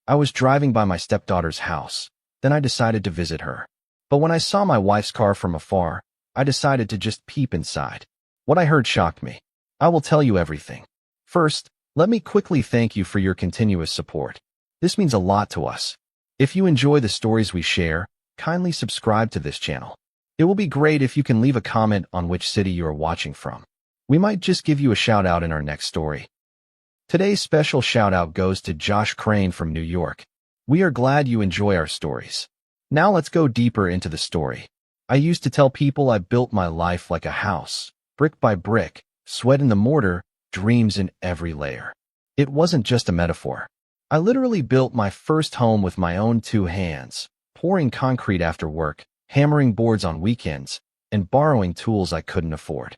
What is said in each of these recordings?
I was driving by my stepdaughter's house. Then I decided to visit her. But when I saw my wife's car from afar, I decided to just peep inside. What I heard shocked me. I will tell you everything. First, let me quickly thank you for your continuous support. This means a lot to us. If you enjoy the stories we share, kindly subscribe to this channel. It will be great if you can leave a comment on which city you are watching from. We might just give you a shout out in our next story. Today's special shout out goes to Josh Crane from New York. We are glad you enjoy our stories. Now let's go deeper into the story. I used to tell people I built my life like a house, brick by brick, sweat in the mortar, dreams in every layer. It wasn't just a metaphor. I literally built my first home with my own 2 hands, pouring concrete after work, hammering boards on weekends, and borrowing tools I couldn't afford.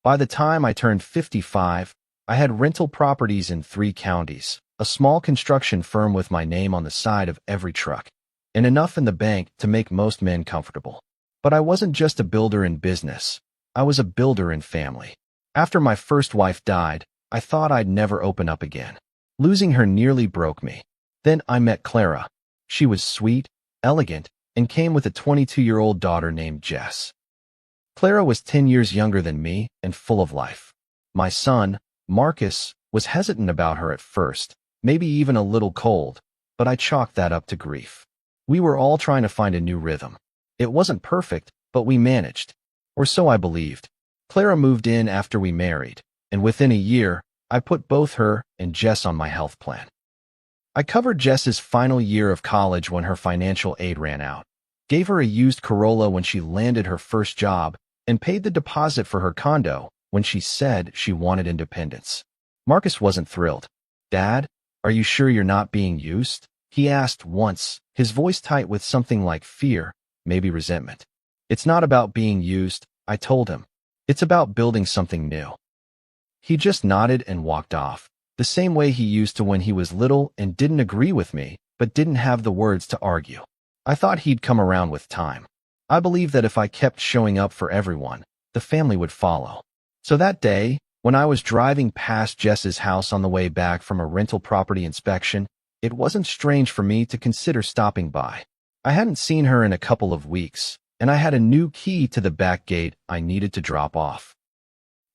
By the time I turned 55, I had rental properties in 3 counties, a small construction firm with my name on the side of every truck, and enough in the bank to make most men comfortable. But I wasn't just a builder in business. I was a builder in family. After my first wife died, I thought I'd never open up again. Losing her nearly broke me. Then I met Clara. She was sweet, elegant, and came with a 22-year-old daughter named Jess. Clara was 10 years younger than me and full of life. My son, Marcus, was hesitant about her at first, maybe even a little cold, but I chalked that up to grief. We were all trying to find a new rhythm. It wasn't perfect, but we managed. Or so I believed. Clara moved in after we married, and within a year, I put both her and Jess on my health plan. I covered Jess's final year of college when her financial aid ran out, gave her a used Corolla when she landed her first job, and paid the deposit for her condo when she said she wanted independence. Marcus wasn't thrilled. "Dad, are you sure you're not being used?" he asked once, his voice tight with something like fear, maybe resentment. "It's not about being used," I told him. "It's about building something new." He just nodded and walked off, the same way he used to when he was little and didn't agree with me, but didn't have the words to argue. I thought he'd come around with time. I believed that if I kept showing up for everyone, the family would follow. So that day, when I was driving past Jess's house on the way back from a rental property inspection, it wasn't strange for me to consider stopping by. I hadn't seen her in a couple of weeks, and I had a new key to the back gate I needed to drop off.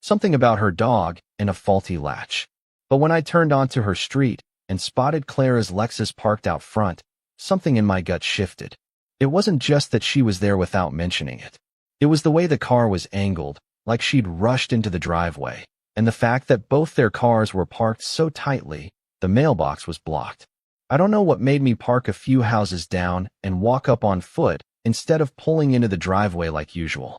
Something about her dog and a faulty latch. But when I turned onto her street and spotted Clara's Lexus parked out front, something in my gut shifted. It wasn't just that she was there without mentioning it. It was the way the car was angled, like she'd rushed into the driveway, and the fact that both their cars were parked so tightly, the mailbox was blocked. I don't know what made me park a few houses down and walk up on foot instead of pulling into the driveway like usual.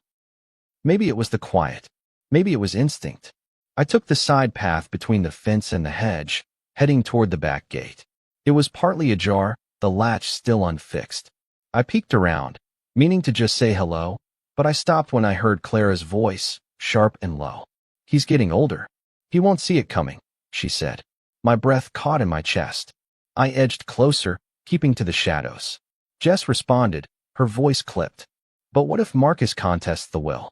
Maybe it was the quiet. Maybe it was instinct. I took the side path between the fence and the hedge, heading toward the back gate. It was partly ajar, the latch still unfixed. I peeked around, meaning to just say hello, but I stopped when I heard Clara's voice, sharp and low. "He's getting older. He won't see it coming," she said. My breath caught in my chest. I edged closer, keeping to the shadows. Jess responded, her voice clipped. "But what if Marcus contests the will?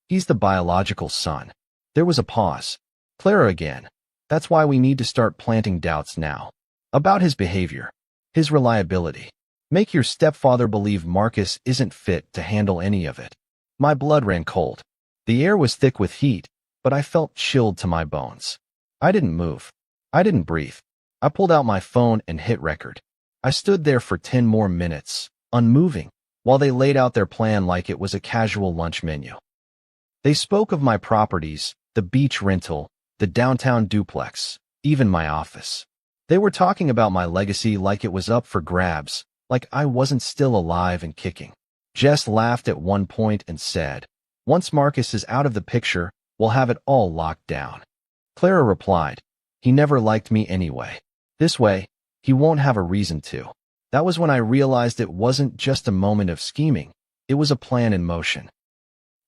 He's the biological son." There was a pause. "Clara again. That's why we need to start planting doubts now. About his behavior. His reliability. Make your stepfather believe Marcus isn't fit to handle any of it." My blood ran cold. The air was thick with heat, but I felt chilled to my bones. I didn't move. I didn't breathe. I pulled out my phone and hit record. I stood there for 10 more minutes, unmoving, while they laid out their plan like it was a casual lunch menu. They spoke of my properties, the beach rental, the downtown duplex, even my office. They were talking about my legacy like it was up for grabs, like I wasn't still alive and kicking. Jess laughed at one point and said, "Once Marcus is out of the picture, we'll have it all locked down." Clara replied, "He never liked me anyway. This way, he won't have a reason to." That was when I realized it wasn't just a moment of scheming, it was a plan in motion.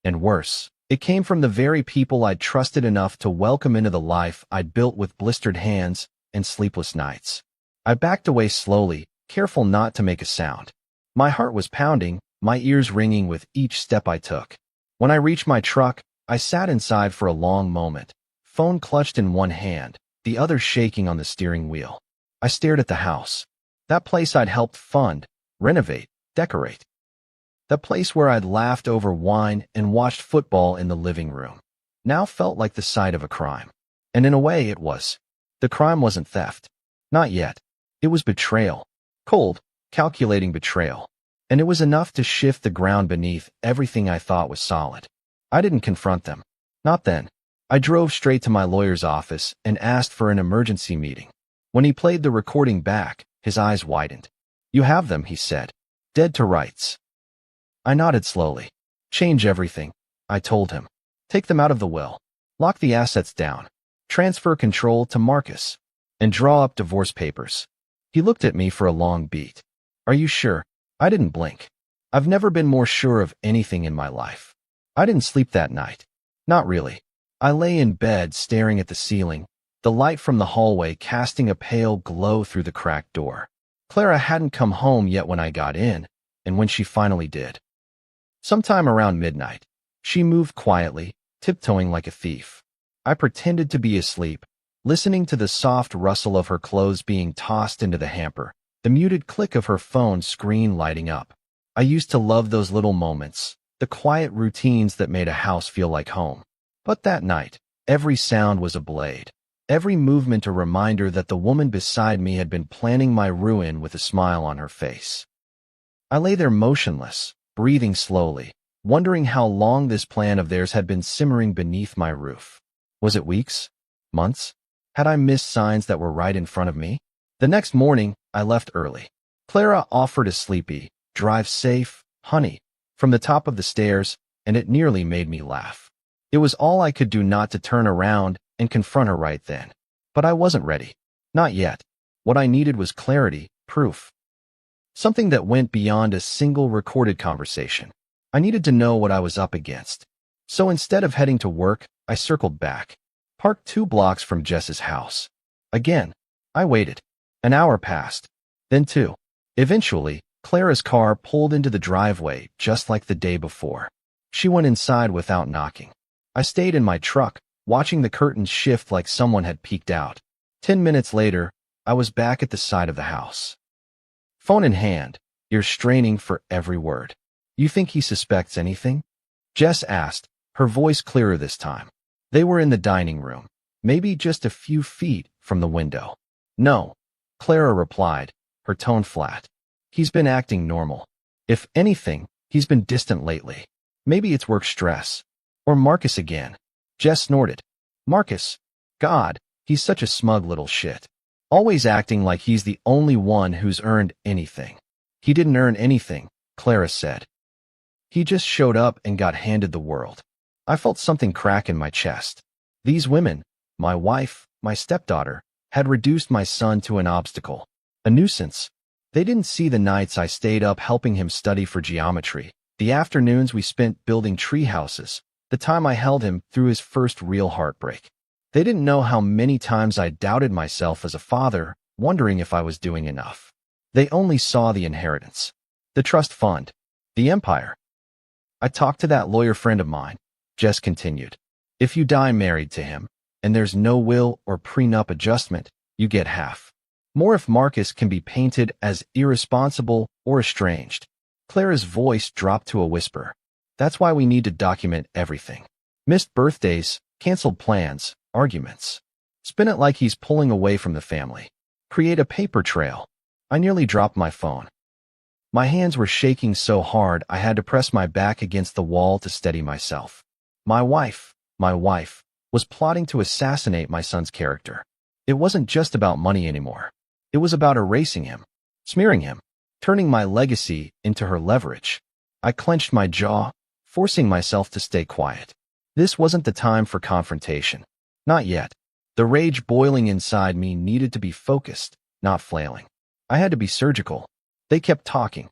And worse, it came from the very people I'd trusted enough to welcome into the life I'd built with blistered hands and sleepless nights. I backed away slowly, careful not to make a sound. My heart was pounding, my ears ringing with each step I took. When I reached my truck, I sat inside for a long moment, phone clutched in one hand, the other shaking on the steering wheel. I stared at the house. That place I'd helped fund, renovate, decorate. That place where I'd laughed over wine and watched football in the living room now felt like the site of a crime. And in a way it was. The crime wasn't theft. Not yet. It was betrayal. Cold, calculating betrayal. And it was enough to shift the ground beneath everything I thought was solid. I didn't confront them. Not then. I drove straight to my lawyer's office and asked for an emergency meeting. When he played the recording back, his eyes widened. "You have them," he said. "Dead to rights." I nodded slowly. "Change everything," I told him. "Take them out of the will. Lock the assets down. Transfer control to Marcus. And draw up divorce papers." He looked at me for a long beat. "Are you sure?" I didn't blink. I've never been more sure of anything in my life. I didn't sleep that night. Not really. I lay in bed staring at the ceiling, the light from the hallway casting a pale glow through the cracked door. Clara hadn't come home yet when I got in, and when she finally did. Sometime around midnight, she moved quietly, tiptoeing like a thief. I pretended to be asleep, listening to the soft rustle of her clothes being tossed into the hamper, the muted click of her phone screen lighting up. I used to love those little moments, the quiet routines that made a house feel like home. But that night, every sound was a blade. Every movement a reminder that the woman beside me had been planning my ruin with a smile on her face. I lay there motionless, breathing slowly, wondering how long this plan of theirs had been simmering beneath my roof. Was it weeks? Months? Had I missed signs that were right in front of me? The next morning, I left early. Clara offered a sleepy, drive safe, honey, from the top of the stairs, and it nearly made me laugh. It was all I could do not to turn around and confront her right then. But I wasn't ready. Not yet. What I needed was clarity, proof. Something that went beyond a single recorded conversation. I needed to know what I was up against. So instead of heading to work, I circled back, parked 2 blocks from Jess's house. Again, I waited. An hour passed. Then 2. Eventually, Clara's car pulled into the driveway just like the day before. She went inside without knocking. I stayed in my truck, watching the curtains shift like someone had peeked out. 10 minutes later, I was back at the side of the house. Phone in hand, ears straining for every word. "You think he suspects anything?" Jess asked, her voice clearer this time. They were in the dining room, maybe just a few feet from the window. "No," Clara replied, her tone flat. "He's been acting normal. If anything, he's been distant lately. Maybe it's work stress. Or Marcus again." Jess snorted. "Marcus? God, he's such a smug little shit. Always acting like he's the only one who's earned anything." "He didn't earn anything," Clara said. "He just showed up and got handed the world." I felt something crack in my chest. These women, my wife, my stepdaughter, had reduced my son to an obstacle, a nuisance. They didn't see the nights I stayed up helping him study for geometry, the afternoons we spent building tree houses, the time I held him through his first real heartbreak. They didn't know how many times I doubted myself as a father, wondering if I was doing enough. They only saw the inheritance, the trust fund, the empire. "I talked to that lawyer friend of mine," Jess continued. "If you die married to him, and there's no will or prenup adjustment, you get half. More if Marcus can be painted as irresponsible or estranged." Clara's voice dropped to a whisper. "That's why we need to document everything. Missed birthdays, canceled plans, arguments. Spin it like he's pulling away from the family. Create a paper trail." I nearly dropped my phone. My hands were shaking so hard I had to press my back against the wall to steady myself. My wife, was plotting to assassinate my son's character. It wasn't just about money anymore. It was about erasing him, smearing him, turning my legacy into her leverage. I clenched my jaw, forcing myself to stay quiet. This wasn't the time for confrontation. Not yet. The rage boiling inside me needed to be focused, not flailing. I had to be surgical. They kept talking.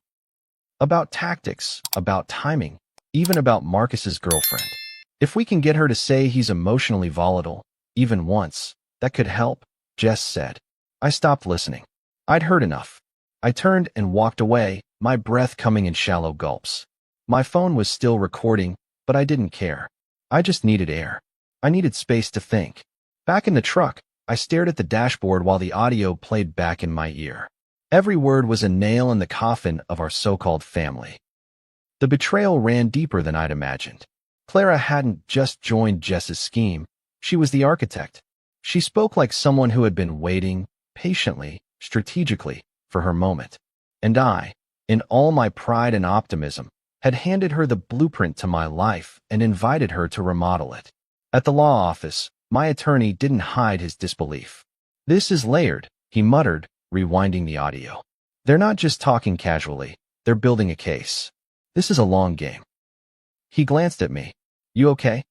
About tactics, about timing, even about Marcus's girlfriend. "If we can get her to say he's emotionally volatile, even once, that could help," Jess said. I stopped listening. I'd heard enough. I turned and walked away, my breath coming in shallow gulps. My phone was still recording, but I didn't care. I just needed air. I needed space to think. Back in the truck, I stared at the dashboard while the audio played back in my ear. Every word was a nail in the coffin of our so-called family. The betrayal ran deeper than I'd imagined. Clara hadn't just joined Jess's scheme. She was the architect. She spoke like someone who had been waiting, patiently, strategically, for her moment. And I, in all my pride and optimism, had handed her the blueprint to my life and invited her to remodel it. At the law office, my attorney didn't hide his disbelief. "This is layered," he muttered, rewinding the audio. "They're not just talking casually, they're building a case. This is a long game." He glanced at me. "You okay?"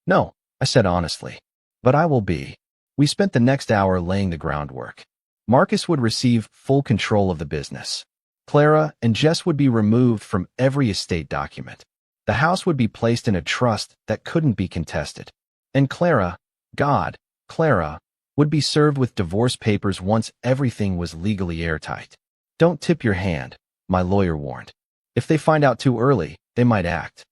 "No," I said honestly. "But I will be." We spent the next hour laying the groundwork. Marcus would receive full control of the business. Clara and Jess would be removed from every estate document. The house would be placed in a trust that couldn't be contested. And Clara, would be served with divorce papers once everything was legally airtight. "Don't tip your hand," my lawyer warned. "If they find out too early, they might act."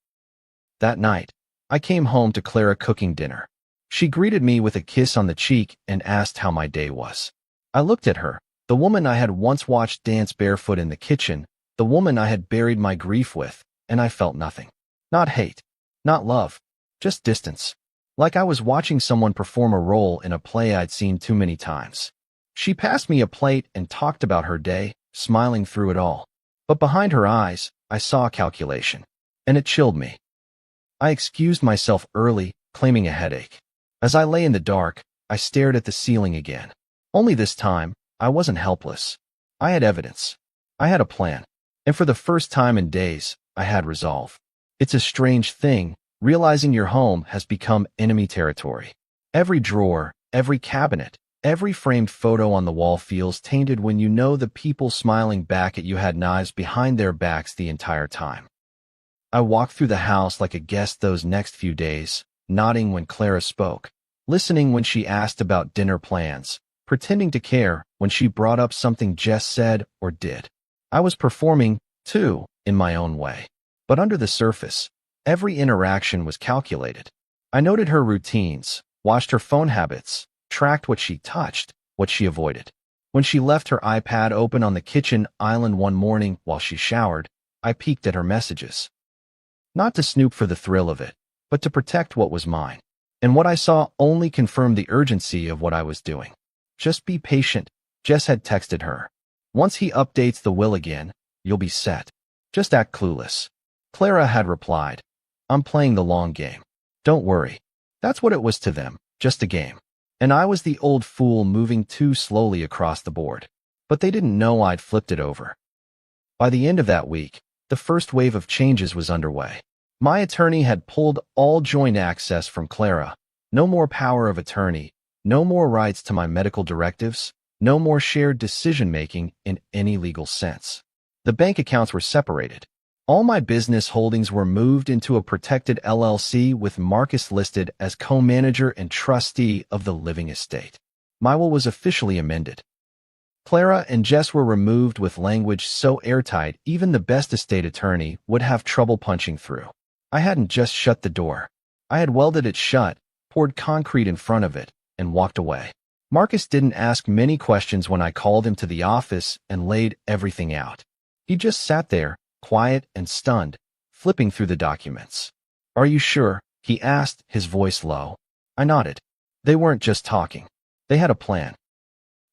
That night, I came home to Clara cooking dinner. She greeted me with a kiss on the cheek and asked how my day was. I looked at her, the woman I had once watched dance barefoot in the kitchen, the woman I had buried my grief with, and I felt nothing. Not hate, not love, just distance. Like I was watching someone perform a role in a play I'd seen too many times. She passed me a plate and talked about her day, smiling through it all. But behind her eyes, I saw calculation. And it chilled me. I excused myself early, claiming a headache. As I lay in the dark, I stared at the ceiling again. Only this time, I wasn't helpless. I had evidence. I had a plan. And for the first time in days, I had resolve. It's a strange thing, realizing your home has become enemy territory. Every drawer, every cabinet, every framed photo on the wall feels tainted when you know the people smiling back at you had knives behind their backs the entire time. I walked through the house like a guest those next few days, nodding when Clara spoke, listening when she asked about dinner plans, pretending to care when she brought up something Jess said or did. I was performing, too, in my own way. But under the surface, every interaction was calculated. I noted her routines, watched her phone habits, tracked what she touched, what she avoided. When she left her iPad open on the kitchen island one morning while she showered, I peeked at her messages. Not to snoop for the thrill of it, but to protect what was mine. And what I saw only confirmed the urgency of what I was doing. "Just be patient," Jess had texted her. "Once he updates the will again, you'll be set. Just act clueless." Clara had replied, "I'm playing the long game. Don't worry." That's what it was to them, just a game. And I was the old fool moving too slowly across the board. But they didn't know I'd flipped it over. By the end of that week, the first wave of changes was underway. My attorney had pulled all joint access from Clara. No more power of attorney, no more rights to my medical directives, no more shared decision-making in any legal sense. The bank accounts were separated. All my business holdings were moved into a protected LLC with Marcus listed as co-manager and trustee of the living estate. My will was officially amended. Clara and Jess were removed with language so airtight even the best estate attorney would have trouble punching through. I hadn't just shut the door. I had welded it shut, poured concrete in front of it, and walked away. Marcus didn't ask many questions when I called him to the office and laid everything out. He just sat there, quiet and stunned, flipping through the documents. "Are you sure?" he asked, his voice low. I nodded. They weren't just talking. They had a plan.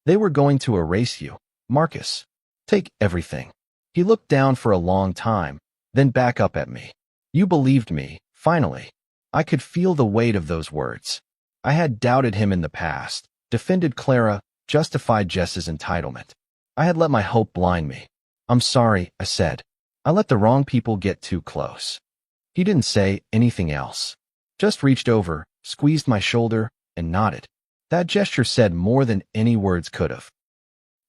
They were going to erase you, Marcus. Take everything. He looked down for a long time, then back up at me. "You believed me, finally." I could feel the weight of those words. I had doubted him in the past, defended Clara, justified Jess's entitlement. I had let my hope blind me. "I'm sorry," I said. "I let the wrong people get too close." He didn't say anything else. Just reached over, squeezed my shoulder, and nodded. That gesture said more than any words could have.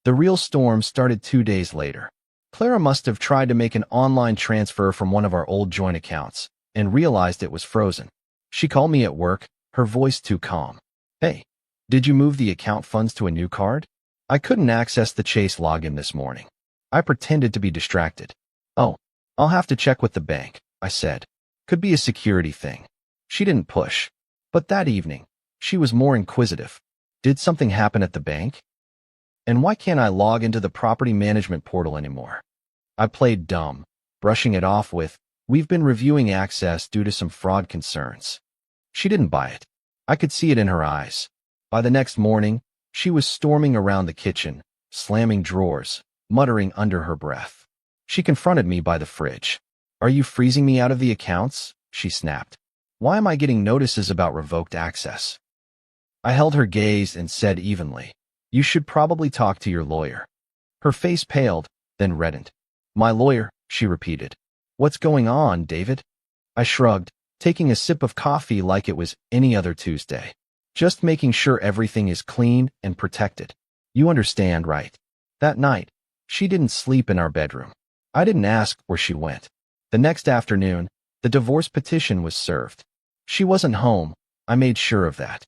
The real storm started 2 days later. Clara must have tried to make an online transfer from one of our old joint accounts and realized it was frozen. She called me at work, her voice too calm. "Hey, did you move the account funds to a new card?" I couldn't access the Chase login this morning. I pretended to be distracted. "Oh, I'll have to check with the bank," I said. "Could be a security thing." She didn't push. But that evening, she was more inquisitive. Did something happen at the bank? And why can't I log into the property management portal anymore? I played dumb, brushing it off with, we've been reviewing access due to some fraud concerns. She didn't buy it. I could see it in her eyes. By the next morning, she was storming around the kitchen, slamming drawers, muttering under her breath. She confronted me by the fridge. Are you freezing me out of the accounts? She snapped. Why am I getting notices about revoked access? I held her gaze and said evenly, you should probably talk to your lawyer. Her face paled, then reddened. My lawyer, she repeated. What's going on, David? I shrugged, taking a sip of coffee like it was any other Tuesday. Just making sure everything is clean and protected. You understand, right? That night, she didn't sleep in our bedroom. I didn't ask where she went. The next afternoon, the divorce petition was served. She wasn't home. I made sure of that.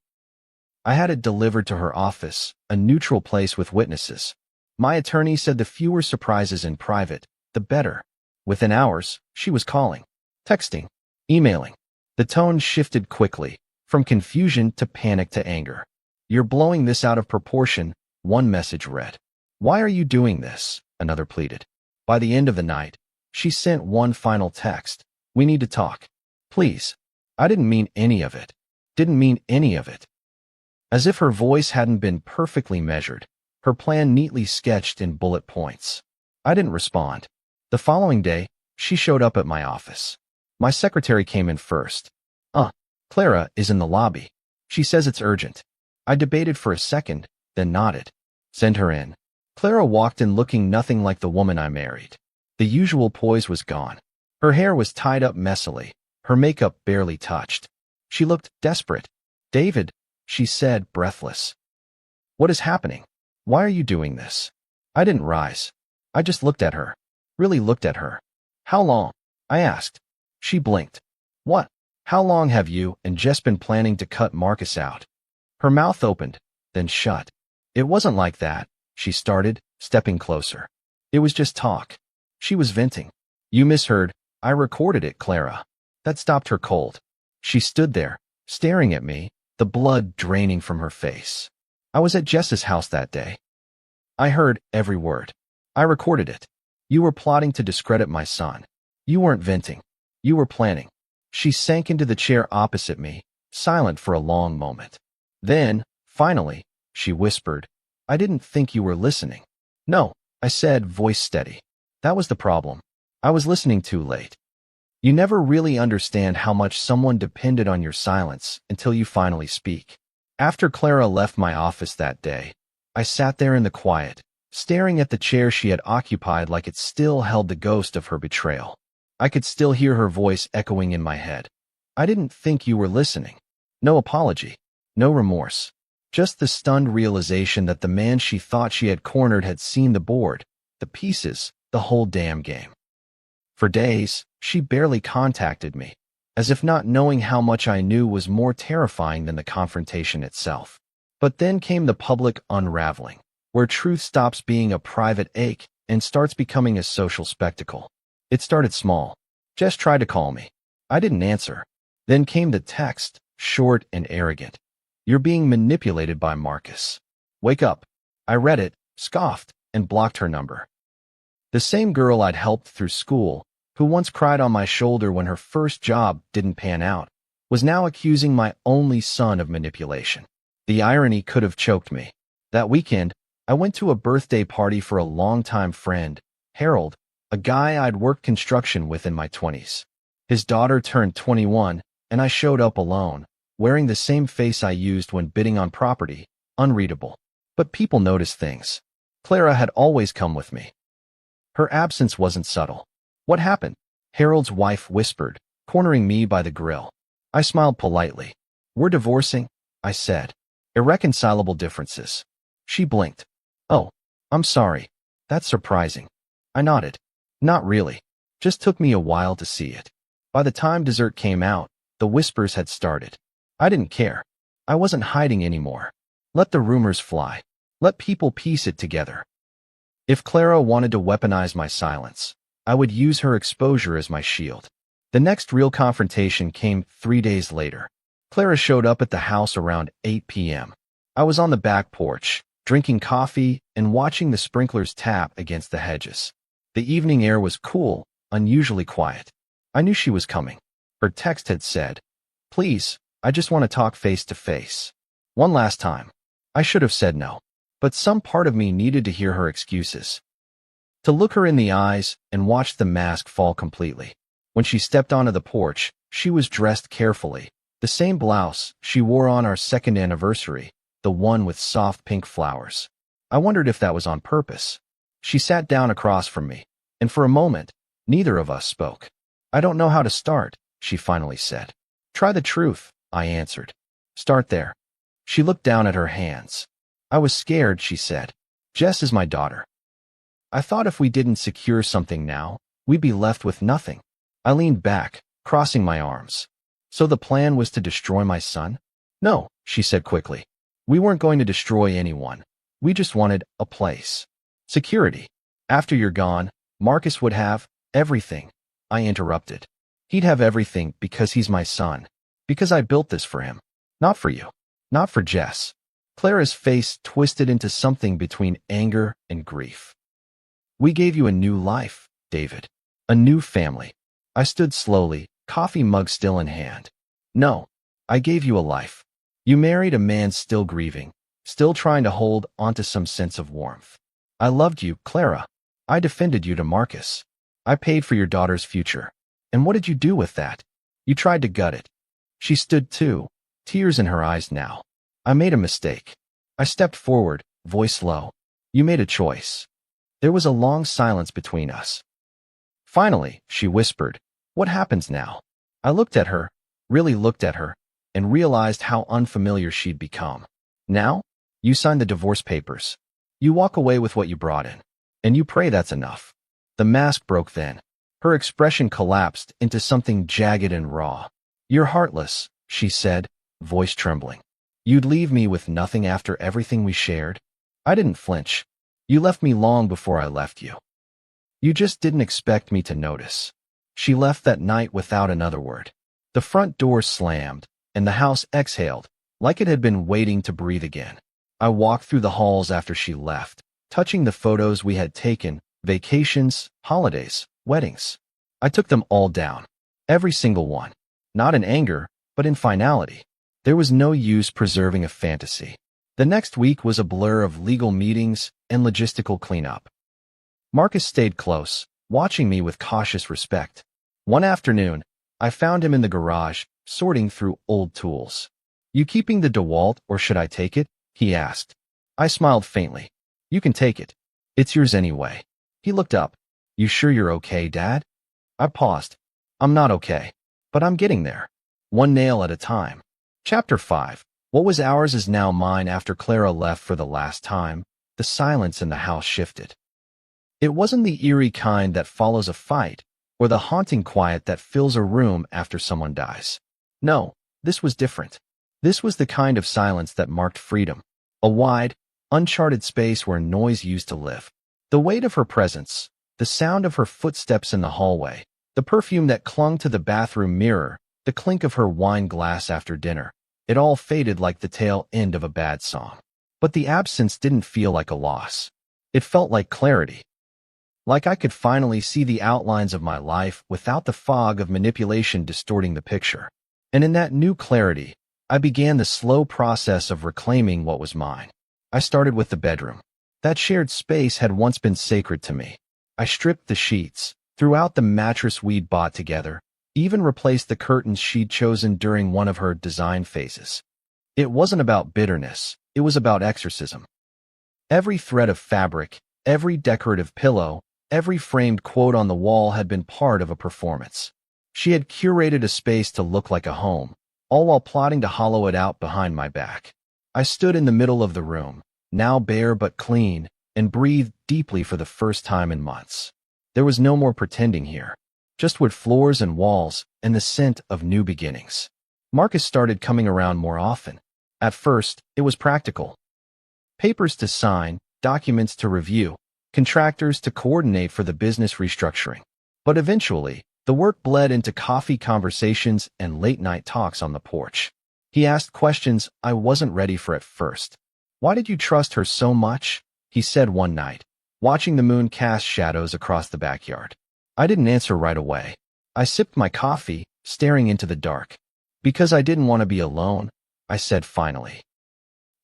I had it delivered to her office, a neutral place with witnesses. My attorney said the fewer surprises in private, the better. Within hours, she was calling, texting, emailing. The tone shifted quickly, from confusion to panic to anger. You're blowing this out of proportion, one message read. Why are you doing this? Another pleaded. By the end of the night, she sent one final text. We need to talk. Please. I didn't mean any of it. Didn't mean any of it. As if her voice hadn't been perfectly measured, her plan neatly sketched in bullet points. I didn't respond. The following day, she showed up at my office. My secretary came in first. Clara is in the lobby. She says it's urgent. I debated for a second, then nodded. Send her in. Clara walked in looking nothing like the woman I married. The usual poise was gone. Her hair was tied up messily, her makeup barely touched. She looked desperate. David, she said, breathless. What is happening? Why are you doing this? I didn't rise. I just looked at her. Really looked at her. How long? I asked. She blinked. What? How long have you and Jess been planning to cut Marcus out? Her mouth opened, then shut. It wasn't like that, she started, stepping closer. It was just talk. She was venting. You misheard. I recorded it, Clara. That stopped her cold. She stood there, staring at me, the blood draining from her face. I was at Jess's house that day. I heard every word. I recorded it. You were plotting to discredit my son. You weren't venting. You were planning. She sank into the chair opposite me, silent for a long moment. Then, finally, she whispered, I didn't think you were listening. No, I said, voice steady. That was the problem. I was listening too late. You never really understand how much someone depended on your silence until you finally speak. After Clara left my office that day, I sat there in the quiet, staring at the chair she had occupied like it still held the ghost of her betrayal. I could still hear her voice echoing in my head. I didn't think you were listening. No apology. No remorse. Just the stunned realization that the man she thought she had cornered had seen the board, the pieces, the whole damn game. For days, she barely contacted me, as if not knowing how much I knew was more terrifying than the confrontation itself. But then came the public unraveling, where truth stops being a private ache and starts becoming a social spectacle. It started small. Jess tried to call me. I didn't answer. Then came the text, short and arrogant. You're being manipulated by Marcus. Wake up. I read it, scoffed, and blocked her number. The same girl I'd helped through school, who once cried on my shoulder when her first job didn't pan out, was now accusing my only son of manipulation. The irony could have choked me. That weekend, I went to a birthday party for a longtime friend, Harold, a guy I'd worked construction with in my 20s. His daughter turned 21, and I showed up alone, wearing the same face I used when bidding on property, unreadable. But people noticed things. Clara had always come with me. Her absence wasn't subtle. What happened? Harold's wife whispered, cornering me by the grill. I smiled politely. We're divorcing, I said. Irreconcilable differences. She blinked. Oh, I'm sorry. That's surprising. I nodded. Not really. Just took me a while to see it. By the time dessert came out, the whispers had started. I didn't care. I wasn't hiding anymore. Let the rumors fly. Let people piece it together. If Clara wanted to weaponize my silence, I would use her exposure as my shield. The next real confrontation came 3 days later. Clara showed up at the house around 8 p.m. I was on the back porch, drinking coffee and watching the sprinklers tap against the hedges. The evening air was cool, unusually quiet. I knew she was coming. Her text had said, "Please, I just want to talk face to face. One last time." I should have said no, but some part of me needed to hear her excuses. To look her in the eyes and watch the mask fall completely. When she stepped onto the porch, she was dressed carefully. The same blouse she wore on our second anniversary, the one with soft pink flowers. I wondered if that was on purpose. She sat down across from me, and for a moment, neither of us spoke. "I don't know how to start," she finally said. "Try the truth," I answered. "Start there." She looked down at her hands. "I was scared," she said. "Jess is my daughter. I thought if we didn't secure something now, we'd be left with nothing." I leaned back, crossing my arms. "So the plan was to destroy my son?" "No," she said quickly. "We weren't going to destroy anyone. We just wanted a place. Security. After you're gone, Marcus would have everything." I interrupted. "He'd have everything because he's my son. Because I built this for him. Not for you. Not for Jess." Clara's face twisted into something between anger and grief. "We gave you a new life, David. A new family." I stood slowly, coffee mug still in hand. "No, I gave you a life. You married a man still grieving, still trying to hold onto some sense of warmth. I loved you, Clara. I defended you to Marcus. I paid for your daughter's future. And what did you do with that? You tried to gut it." She stood too, tears in her eyes now. "I made a mistake." I stepped forward, voice low. "You made a choice." There was a long silence between us. Finally, she whispered, "What happens now?" I looked at her, really looked at her, and realized how unfamiliar she'd become. "Now? You sign the divorce papers. You walk away with what you brought in. And you pray that's enough." The mask broke then. Her expression collapsed into something jagged and raw. "You're heartless," she said, voice trembling. "You'd leave me with nothing after everything we shared?" I didn't flinch. "You left me long before I left you. You just didn't expect me to notice." She left that night without another word. The front door slammed, and the house exhaled, like it had been waiting to breathe again. I walked through the halls after she left, touching the photos we had taken, vacations, holidays, weddings. I took them all down. Every single one. Not in anger, but in finality. There was no use preserving a fantasy. The next week was a blur of legal meetings and logistical cleanup. Marcus stayed close, watching me with cautious respect. One afternoon, I found him in the garage, sorting through old tools. "You keeping the DeWalt, or should I take it?" he asked. I smiled faintly. "You can take it. It's yours anyway." He looked up. "You sure you're okay, Dad?" I paused. "I'm not okay, but I'm getting there. One nail at a time." Chapter 5. What was ours is now mine. After Clara left for the last time, the silence in the house shifted. It wasn't the eerie kind that follows a fight, or the haunting quiet that fills a room after someone dies. No, this was different. This was the kind of silence that marked freedom. A wide, uncharted space where noise used to live. The weight of her presence, the sound of her footsteps in the hallway, the perfume that clung to the bathroom mirror, the clink of her wine glass after dinner. It all faded like the tail end of a bad song. But the absence didn't feel like a loss. It felt like clarity. Like I could finally see the outlines of my life without the fog of manipulation distorting the picture. And in that new clarity, I began the slow process of reclaiming what was mine. I started with the bedroom. That shared space had once been sacred to me. I stripped the sheets, threw out the mattress we'd bought together, even replaced the curtains she'd chosen during one of her design phases. It wasn't about bitterness, it was about exorcism. Every thread of fabric, every decorative pillow, every framed quote on the wall had been part of a performance. She had curated a space to look like a home, all while plotting to hollow it out behind my back. I stood in the middle of the room, now bare but clean, and breathed deeply for the first time in months. There was no more pretending here. Just wood floors and walls, and the scent of new beginnings. Marcus started coming around more often. At first, it was practical. Papers to sign, documents to review, contractors to coordinate for the business restructuring. But eventually, the work bled into coffee conversations and late-night talks on the porch. He asked questions I wasn't ready for at first. Why did you trust her so much? He said one night, watching the moon cast shadows across the backyard. I didn't answer right away. I sipped my coffee, staring into the dark. Because I didn't want to be alone, I said finally.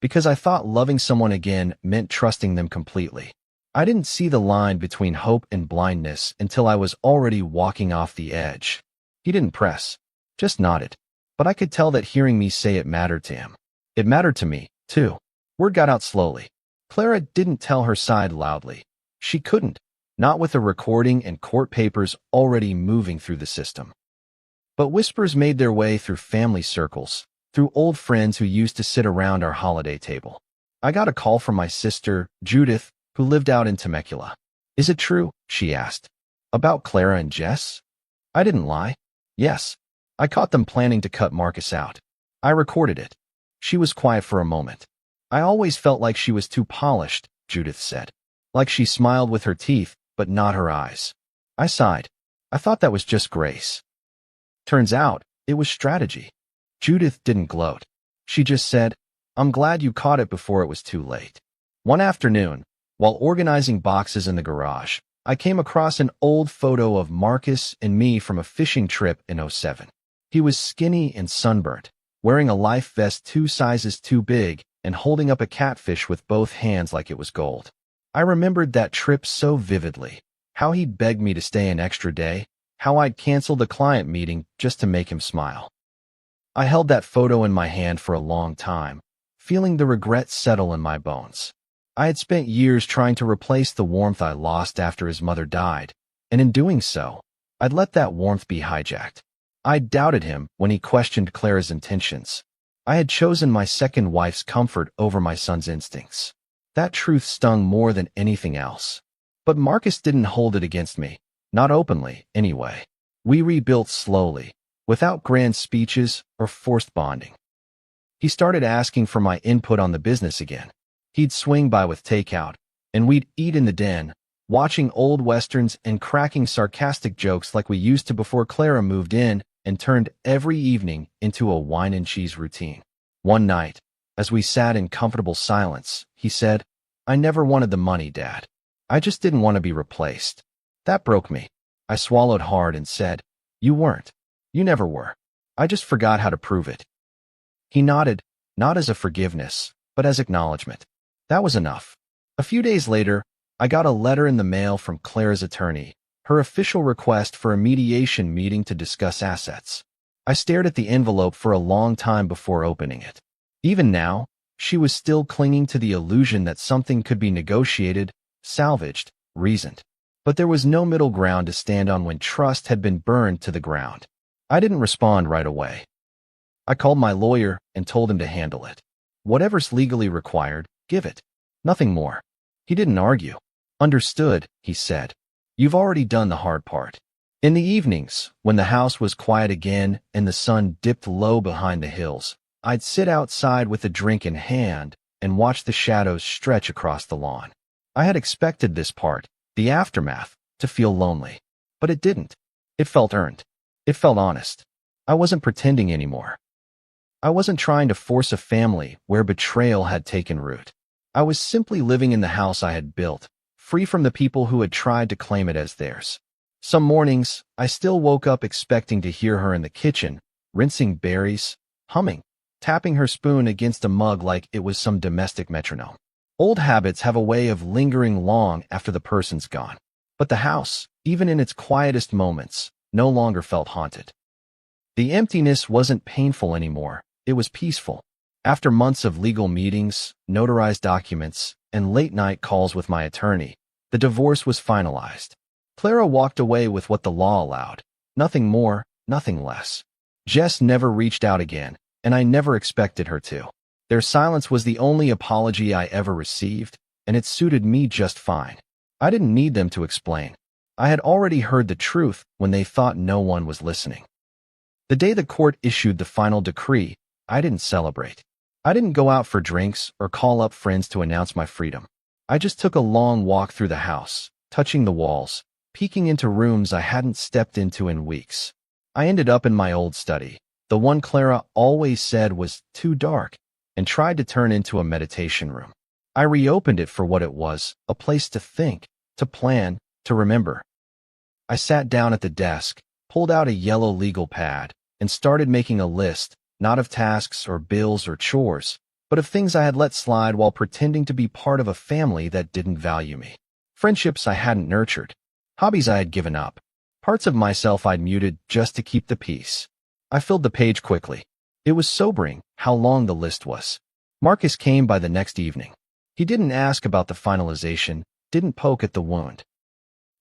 Because I thought loving someone again meant trusting them completely. I didn't see the line between hope and blindness until I was already walking off the edge. He didn't press, just nodded. But I could tell that hearing me say it mattered to him. It mattered to me, too. Word got out slowly. Clara didn't tell her side loudly. She couldn't, not with a recording and court papers already moving through the system. But whispers made their way through family circles, through old friends who used to sit around our holiday table. I got a call from my sister, Judith, who lived out in Temecula. Is it true? She asked. About Clara and Jess? I didn't lie. Yes. I caught them planning to cut Marcus out. I recorded it. She was quiet for a moment. I always felt like she was too polished, Judith said. Like she smiled with her teeth, but not her eyes. I sighed. I thought that was just grace. Turns out, it was strategy. Judith didn't gloat. She just said, I'm glad you caught it before it was too late. One afternoon, while organizing boxes in the garage, I came across an old photo of Marcus and me from a fishing trip in '07. He was skinny and sunburnt, wearing a life vest 2 sizes too big and holding up a catfish with both hands like it was gold. I remembered that trip so vividly, how he'd begged me to stay an extra day, how I'd canceled the client meeting just to make him smile. I held that photo in my hand for a long time, feeling the regret settle in my bones. I had spent years trying to replace the warmth I lost after his mother died, and in doing so, I'd let that warmth be hijacked. I doubted him when he questioned Clara's intentions. I had chosen my second wife's comfort over my son's instincts. That truth stung more than anything else. But Marcus didn't hold it against me, not openly, anyway. We rebuilt slowly, without grand speeches or forced bonding. He started asking for my input on the business again. He'd swing by with takeout, and we'd eat in the den, watching old westerns and cracking sarcastic jokes like we used to before Clara moved in and turned every evening into a wine and cheese routine. One night, as we sat in comfortable silence, he said, I never wanted the money, Dad. I just didn't want to be replaced. That broke me. I swallowed hard and said, You weren't. You never were. I just forgot how to prove it. He nodded, not as a forgiveness, but as acknowledgement. That was enough. A few days later, I got a letter in the mail from Clara's attorney, her official request for a mediation meeting to discuss assets. I stared at the envelope for a long time before opening it. Even now, she was still clinging to the illusion that something could be negotiated, salvaged, reasoned. But there was no middle ground to stand on when trust had been burned to the ground. I didn't respond right away. I called my lawyer and told him to handle it. Whatever's legally required, give it. Nothing more. He didn't argue. Understood, he said. You've already done the hard part. In the evenings, when the house was quiet again and the sun dipped low behind the hills, I'd sit outside with a drink in hand and watch the shadows stretch across the lawn. I had expected this part, the aftermath, to feel lonely. But it didn't. It felt earned. It felt honest. I wasn't pretending anymore. I wasn't trying to force a family where betrayal had taken root. I was simply living in the house I had built, free from the people who had tried to claim it as theirs. Some mornings, I still woke up expecting to hear her in the kitchen, rinsing berries, humming, tapping her spoon against a mug like it was some domestic metronome. Old habits have a way of lingering long after the person's gone. But the house, even in its quietest moments, no longer felt haunted. The emptiness wasn't painful anymore. It was peaceful. After months of legal meetings, notarized documents, and late-night calls with my attorney, the divorce was finalized. Clara walked away with what the law allowed. Nothing more, nothing less. Jess never reached out again, and I never expected her to. Their silence was the only apology I ever received, and it suited me just fine. I didn't need them to explain. I had already heard the truth when they thought no one was listening. The day the court issued the final decree, I didn't celebrate. I didn't go out for drinks or call up friends to announce my freedom. I just took a long walk through the house, touching the walls, peeking into rooms I hadn't stepped into in weeks. I ended up in my old study, the one Clara always said was too dark, and tried to turn into a meditation room. I reopened it for what it was, a place to think, to plan, to remember. I sat down at the desk, pulled out a yellow legal pad, and started making a list, not of tasks or bills or chores, but of things I had let slide while pretending to be part of a family that didn't value me. Friendships I hadn't nurtured. Hobbies I had given up. Parts of myself I'd muted just to keep the peace. I filled the page quickly. It was sobering how long the list was. Marcus came by the next evening. He didn't ask about the finalization, didn't poke at the wound.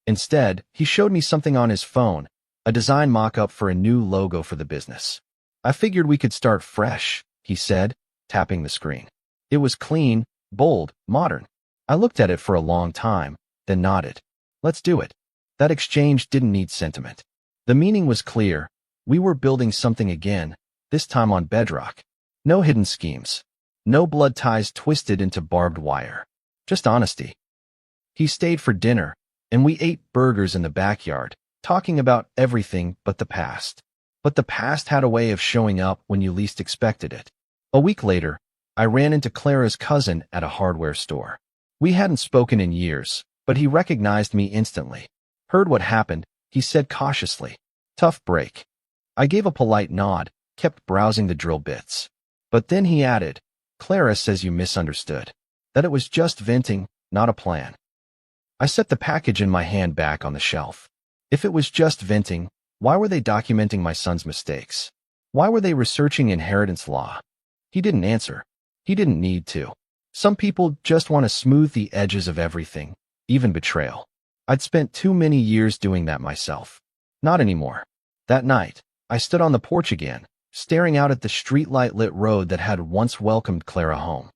Instead, he showed me something on his phone, a design mock-up for a new logo for the business. I figured we could start fresh, he said, tapping the screen. It was clean, bold, modern. I looked at it for a long time, then nodded. Let's do it. That exchange didn't need sentiment. The meaning was clear. We were building something again, this time on bedrock. No hidden schemes. No blood ties twisted into barbed wire. Just honesty. He stayed for dinner, and we ate burgers in the backyard, talking about everything but the past. But the past had a way of showing up when you least expected it. A week later, I ran into Clara's cousin at a hardware store. We hadn't spoken in years, but he recognized me instantly. Heard what happened, he said cautiously. Tough break. I gave a polite nod, kept browsing the drill bits. But then he added, Clara says you misunderstood. That it was just venting, not a plan. I set the package in my hand back on the shelf. If it was just venting, why were they documenting my son's mistakes? Why were they researching inheritance law? He didn't answer. He didn't need to. Some people just want to smooth the edges of everything, even betrayal. I'd spent too many years doing that myself. Not anymore. That night, I stood on the porch again, staring out at the streetlight-lit road that had once welcomed Clara home.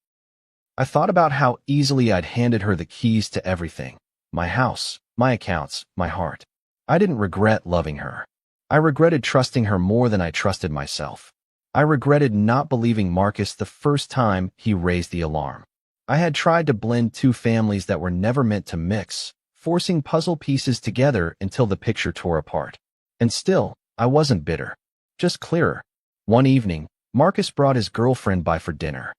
I thought about how easily I'd handed her the keys to everything. My house, my accounts, my heart. I didn't regret loving her. I regretted trusting her more than I trusted myself. I regretted not believing Marcus the first time he raised the alarm. I had tried to blend two families that were never meant to mix, forcing puzzle pieces together until the picture tore apart. And still, I wasn't bitter. Just clearer. One evening, Marcus brought his girlfriend by for dinner.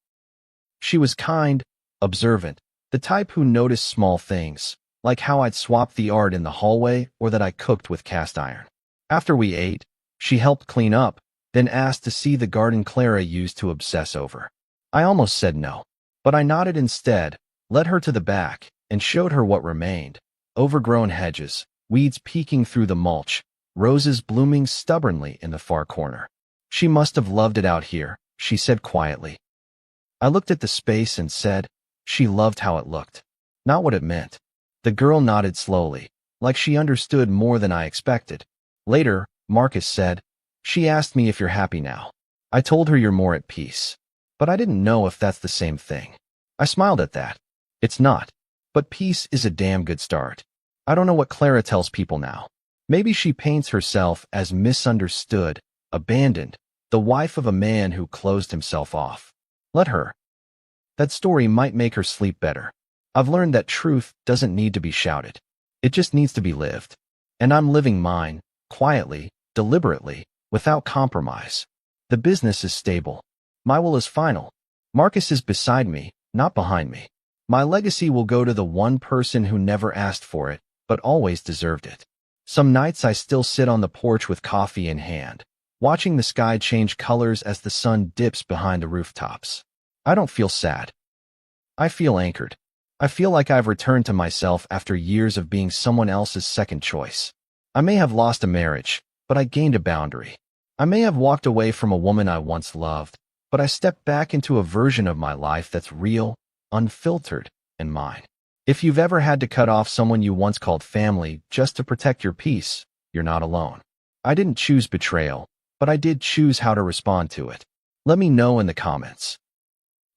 She was kind, observant, the type who noticed small things, like how I'd swapped the art in the hallway or that I cooked with cast iron. After we ate, she helped clean up, then asked to see the garden Clara used to obsess over. I almost said no, but I nodded instead, led her to the back, and showed her what remained. Overgrown hedges, weeds peeking through the mulch, roses blooming stubbornly in the far corner. She must have loved it out here, she said quietly. I looked at the space and said, she loved how it looked, not what it meant. The girl nodded slowly, like she understood more than I expected. Later, Marcus said, she asked me if you're happy now. I told her you're more at peace. But I didn't know if that's the same thing. I smiled at that. It's not. But peace is a damn good start. I don't know what Clara tells people now. Maybe she paints herself as misunderstood, abandoned, the wife of a man who closed himself off. Let her. That story might make her sleep better. I've learned that truth doesn't need to be shouted. It just needs to be lived. And I'm living mine, quietly, deliberately, without compromise. The business is stable. My will is final. Marcus is beside me, not behind me. My legacy will go to the one person who never asked for it, but always deserved it. Some nights I still sit on the porch with coffee in hand, watching the sky change colors as the sun dips behind the rooftops. I don't feel sad. I feel anchored. I feel like I've returned to myself after years of being someone else's second choice. I may have lost a marriage, but I gained a boundary. I may have walked away from a woman I once loved, but I stepped back into a version of my life that's real, unfiltered, and mine. If you've ever had to cut off someone you once called family just to protect your peace, you're not alone. I didn't choose betrayal, but I did choose how to respond to it. Let me know in the comments.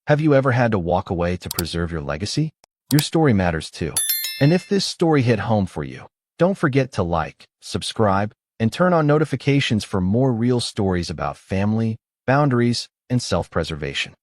Have you ever had to walk away to preserve your legacy? Your story matters too. And if this story hit home for you, don't forget to like, subscribe, and turn on notifications for more real stories about family, boundaries, and self-preservation.